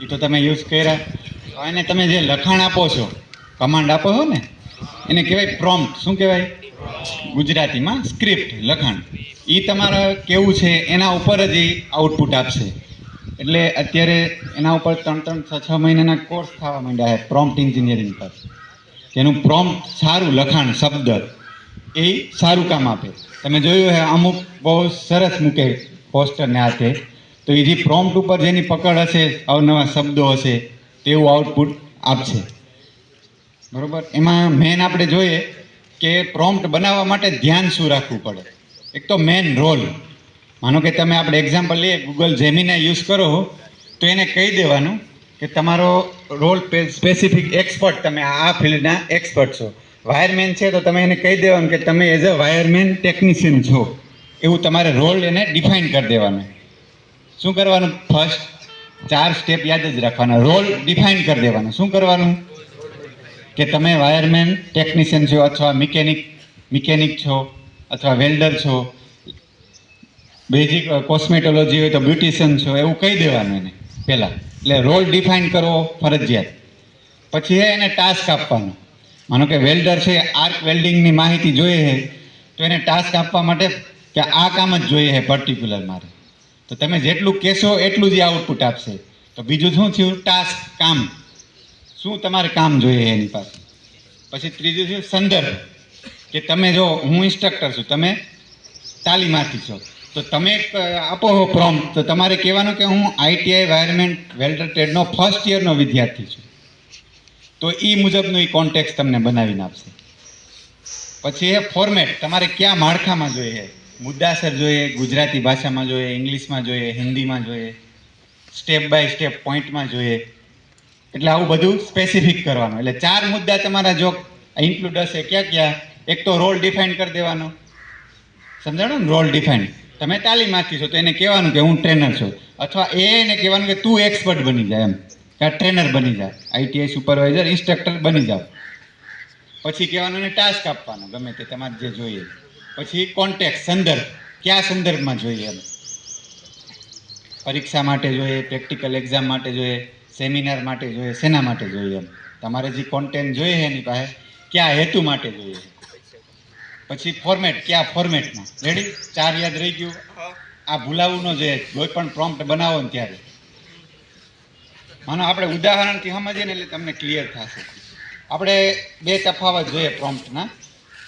એ તો તમે યુઝ કર્યા. એને તમે જે લખાણ આપો છો, કમાન્ડ આપો છો ને, એને કહેવાય પ્રોમ્પ્ટ. શું કહેવાય ગુજરાતીમાં? સ્ક્રિપ્ટ, લખાણ. એ તમારે કેવું છે એના ઉપર જ એ આઉટપુટ આપશે. એટલે અત્યારે એના ઉપર 3-6 મહિનાના કોર્સ થવા માંડ્યા છે પ્રોમ્પ્ટ એન્જિનિયરિંગ પર. એનું પ્રોમ્પ્ટ સારું લખાણ, શબ્દ એ સારું કામ આપે. તમે જોયું હે અમુક બહુ સરસ મૂકે પોસ્ટરને હાથે, તો એ જે પ્રોમ્પ્ટ ઉપર જેની પકડ હશે, અવનવા શબ્દો હશે, તેવું આઉટપુટ આપશે. બરાબર. એમાં મેન આપણે જોઈએ કે પ્રોમ્પ્ટ બનાવવા માટે ધ્યાન શું રાખવું પડે. એક તો મેન રોલ. માનો કે તમે આપણે એક્ઝામ્પલ લઈએ, ગૂગલ જેમિનાઈ યુઝ કરો તો એને કહી દેવાનું કે તમારો રોલ સ્પેસિફિક એક્સપર્ટ, તમે આ ફિલ્ડના એક્સપર્ટ છો. વાયરમેન છે તો તમે એને કહી દેવાનું કે તમે એઝ અ વાયરમેન ટેકનિશિયન છો. એવું તમારે રોલ એને ડિફાઇન કરી દેવાનો. શું કરવાનું? ફર્સ્ટ 4 સ્ટેપ યાદ જ રાખવાના. રોલ ડિફાઇન કરી દેવાનો. શું કરવાનું? કે તમે વાયરમેન ટેકનિશિયન છો, અથવા મિકેનિક છો, અથવા વેલ્ડર છો, બેઝિક કોસ્મેટોલોજી હોય તો બ્યુટિશિયન છો, એવું કહી દેવાનું એને પહેલાં. એટલે રોલ ડિફાઇન કરવો ફરજિયાત. પછી એને ટાસ્ક આપવાનો. માનો કે વેલ્ડર છે, આર્ક વેલ્ડિંગની માહિતી જોઈએ છે, તો એને ટાસ્ક આપવા માટે કે આ કામ જ જોઈએ છે પર્ટિક્યુલર મારે, તો તમે જેટલું કહેશો એટલું જ આઉટપુટ આપશે. તો બીજું શું થયું? ટાસ્ક, કામ. શું તમારે કામ જોઈએ એની પાસે. પછી ત્રીજું છે સંદર્ભ, કે તમે જો હું ઇન્સ્ટ્રક્ટર છું, તમે તાલીમાર્થી છો, તો તમે આપો હો પ્રોમ્પ્ટ, તો તમારે કહેવાનું કે હું આઈટીઆઈ વાયરમેન વેલ્ડર ટ્રેડનો ફર્સ્ટ યરનો વિદ્યાર્થી છું. તો એ મુજબનું એ કોન્ટેક્સ તમને બનાવીને આપશે. પછી એ ફોર્મેટ, તમારે ક્યાં માળખામાં જોઈએ, મુદ્દાસર જોઈએ, ગુજરાતી ભાષામાં જોઈએ, ઇંગ્લિશમાં જોઈએ, હિન્દીમાં જોઈએ, સ્ટેપ બાય સ્ટેપ પોઈન્ટમાં જોઈએ. એટલે આવું બધું સ્પેસિફિક કરવાનું. એટલે 4 મુદ્દા તમારા જો ઇન્ક્લુડ હશે. ક્યાં? એક તો રોલ ડિફાઇન કરી દેવાનો. સમજાણું ને? Role define. તમે તાલીમાર્થી છો તો એને કહેવાનું કે હું ટ્રેનર છું, અથવા એને કહેવાનું કે તું એક્સપર્ટ બની જાય, એમ કે ટ્રેનર બની જાય, આઈટીઆઈ સુપરવાઇઝર, ઇન્સ્ટ્રક્ટર બની જાવ. પછી કહેવાનું એને ટાસ્ક આપવાનો, ગમે તે તમારે જે જોઈએ. પછી કોન્ટેક્ટ, સંદર્ભ, કયા સંદર્ભમાં જોઈએ, એમ પરીક્ષા માટે જોઈએ, પ્રેક્ટિકલ એક્ઝામ માટે જોઈએ, સેમિનાર માટે જોઈએ, શેના માટે જોઈએ, એમ તમારે જે કોન્ટેન્ટ જોઈએ એની પાસે કયા હેતુ માટે જોઈએ. પછી ફોર્મેટ, કયા ફોર્મેટમાં. રેડી? 4 યાદ રહી ગયું. આ ભૂલાવું ન જોઈએ કોઈ પણ પ્રોમ્પ્ટ બનાવો ને ત્યારે. માનો આપણે ઉદાહરણથી સમજીએ ને એટલે તમને ક્લિયર થશે. આપણે 2 તફાવત જોઈએ પ્રોમ્પ્ટના.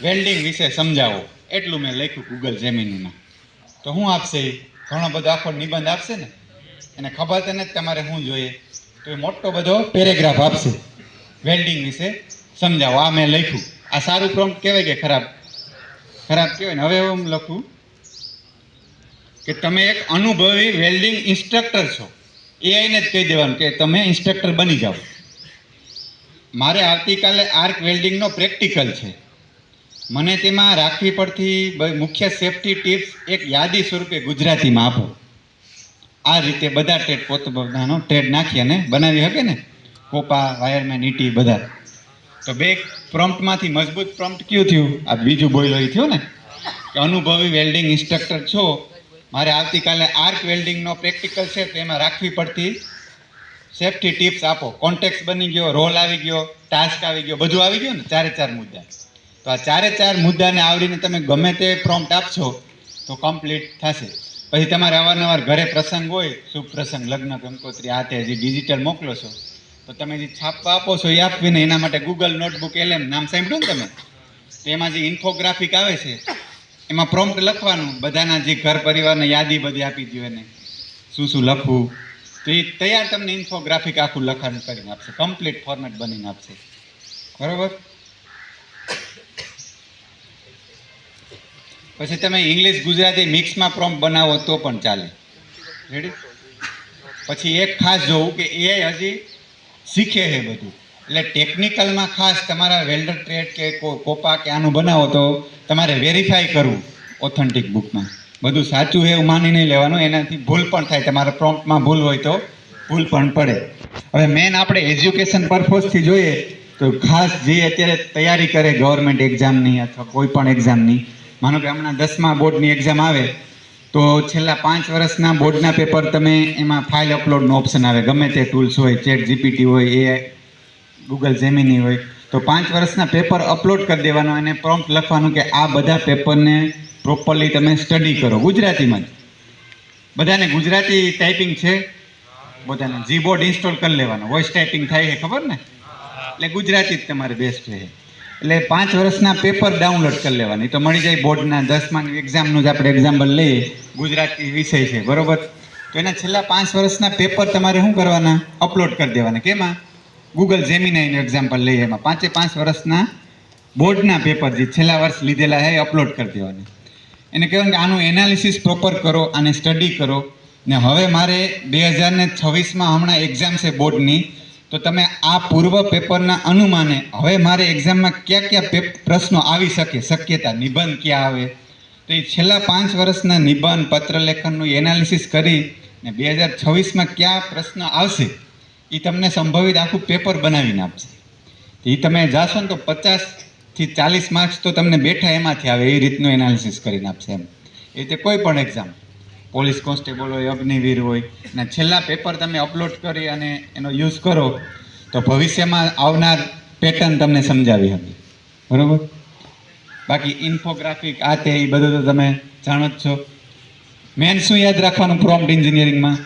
વેલ્ડિંગ વિશે સમજાવો, એટલું મેં લખ્યું ગૂગલ જેમિનીમાં. તો શું આપશે? ઘણો બધો આખો નિબંધ આપશે ને. એને ખબર છે ને તમારે શું જોઈએ, તો એ મોટો બધો પેરેગ્રાફ આપશે, વેલ્ડિંગ વિશે સમજાવો. આ મેં લખ્યું. આ સારું પ્રોમ્પ્ટ કહેવાય કે ખરાબ? ખરાબ કહેવાય ને. હવે હું લખું કે તમે એક અનુભવી વેલ્ડિંગ ઇન્સ્ટ્રક્ટર છો. એઆઈને જ કહી દેવાનું કે તમે ઇન્સ્ટ્રક્ટર બની જાઓ. મારે આવતીકાલે આર્ક વેલ્ડિંગનો પ્રેક્ટિકલ છે. મને તેમાં રાખવી પડતી મુખ્ય સેફ્ટી ટિપ્સ એક યાદી સ્વરૂપે ગુજરાતીમાં આપો. આ રીતે બધા ટ્રેડ પોતપોતાનો ટ્રેડ નાખી અને બનાવી શકે ને, કોપા, વાયરમેન, ઈટી બધા. તો 2 પ્રોમ્પ્ટમાંથી મજબૂત પ્રોમ્પ્ટ કયું થયું? આ બીજું બોલ્યો એ થયો ને, કે અનુભવી વેલ્ડિંગ ઇન્સ્ટ્રક્ટર છો, મારે આવતીકાલે આર્ક વેલ્ડિંગનો પ્રેક્ટિકલ છે, તો એમાં રાખવી પડતી સેફ્ટી ટિપ્સ આપો. કોન્ટેક્ટ બની ગયો, રોલ આવી ગયો, ટાસ્ક આવી ગયો, બધું આવી ગયું ને. 4 મુદ્દા. તો આ 4 મુદ્દાને આવડીને તમે ગમે તે પ્રોમ્પ્ટ આપશો તો કમ્પ્લીટ થશે. પછી તમારે અવારનવાર ઘરે પ્રસંગ હોય, શુભ પ્રસંગ, લગ્ન, કંકોત્રી, આ તે જે ડિજિટલ મોકલો છો, તો તમે જે છાપવા આપો છો એ આપવીને એના માટે ગૂગલ નોટબુક LM નામ સાંભળ્યું ને તમે? તો એમાં જે ઇન્ફોગ્રાફિક આવે છે એમાં પ્રોમ્પ્ટ લખવાનું, બધાના જે ઘર પરિવારની યાદી બધી આપી દો એને, શું લખવું, તો એ તૈયાર તમને ઇન્ફોગ્રાફિક આખું લખાણ કરીને આપશે, કમ્પ્લીટ ફોર્મેટ બનીને આપશે. બરાબર? પછી તમે ઇંગ્લિશ ગુજરાતી મિક્સમાં પ્રોમ્પ્ટ બનાવો તો પણ ચાલે. રેડી? પછી એક ખાસ જોવું કે એ હજી શીખે છે બધું. એટલે ટેકનિકલમાં ખાસ તમારા વેલ્ડર ટ્રેડ કે કોપા કે આનું બનાવો તો તમારે વેરીફાઈ કરવું ઓથેન્ટિક બુકમાં. બધું સાચું છે એવું માની નહીં લેવાનું, એનાથી ભૂલ પણ થાય. તમારા પ્રોમ્પ્ટમાં ભૂલ હોય તો ભૂલ પણ પડે. હવે મેન આપણે એજ્યુકેશન પર્પઝથી જોઈએ તો ખાસ જે અત્યારે તૈયારી કરે ગવર્મેન્ટ એક્ઝામની અથવા કોઈ પણ એક્ઝામની, માનો કે હમણાં 10મા બોર્ડની એક્ઝામ આવે તો છેલ્લા 5 વર્ષના બોર્ડના પેપર તમે એમાં ફાઇલ અપલોડનો ઓપ્શન આવે, ગમે તે ટૂલ્સ હોય, ચેટ જીપીટી હોય, એઆઈ, ગૂગલ જેમિની હોય, તો 5 વર્ષના પેપર અપલોડ કરી દેવાનો અને પ્રોમ્પ્ટ લખવાનું કે આ બધા પેપરને પ્રોપરલી તમે સ્ટડી કરો ગુજરાતીમાં જ. બધાને ગુજરાતી ટાઈપિંગ છે, બધાને જી બોર્ડ ઇન્સ્ટોલ કરી લેવાનો, વોઇસ ટાઈપિંગ થાય છે ખબર ને, એટલે ગુજરાતી જ તમારે બેસ્ટ છે. એટલે 5 વર્ષના પેપર ડાઉનલોડ કરી લેવાની તો મળી જાય. બોર્ડના 10માની એક્ઝામનું જ આપણે એક્ઝામ્પલ લઈએ, ગુજરાતી વિષય છે બરોબર, તો એના છેલ્લા 5 વર્ષના પેપર તમારે શું કરવાના, અપલોડ કરી દેવાના. કેમાં? ગૂગલ જેમિનાઈનું એક્ઝામ્પલ લઈએ, એમાં 5 વર્ષના બોર્ડના પેપર જે છેલ્લા વર્ષ લીધેલા છે એ અપલોડ કરી દેવાના. એને કહેવાનું કે આનું એનાલિસિસ પ્રોપર કરો, આને સ્ટડી કરો. ને હવે મારે 2026માં હમણાં એક્ઝામ છે બોર્ડની, તો તમે આ પૂર્વ પેપરના અનુમાને હવે મારે એક્ઝામમાં કયા કયા પ્રશ્નો આવી શકે, શક્યતા, નિબંધ ક્યાં આવે, તો એ છેલ્લા 5 વર્ષના નિબંધ, પત્રલેખનનું એનાલિસિસ કરી ને 2026માં કયા પ્રશ્ન આવશે એ તમને સંભવિત આખું પેપર બનાવીને આપશે. એ તમે જાશો ને તો 50 થી 40 માર્ક્સ તો તમને બેઠા એમાંથી આવે, એ રીતનું એનાલિસિસ કરીને આપશે એમ. એ રીતે કોઈ પણ એક્ઝામ, પોલીસ કોન્સ્ટેબલ હોય, અગ્નિવીર હોય, અને છેલ્લા પેપર તમે અપલોડ કરી અને એનો યુઝ કરો તો ભવિષ્યમાં આવનાર પેટર્ન તમને સમજાવી શકે બરાબર. બાકી ઇન્ફોગ્રાફિક આ તે એ બધું તો તમે જાણો જ છો. મેન શું યાદ રાખવાનું પ્રોમ્પ્ટ એન્જિનિયરિંગમાં?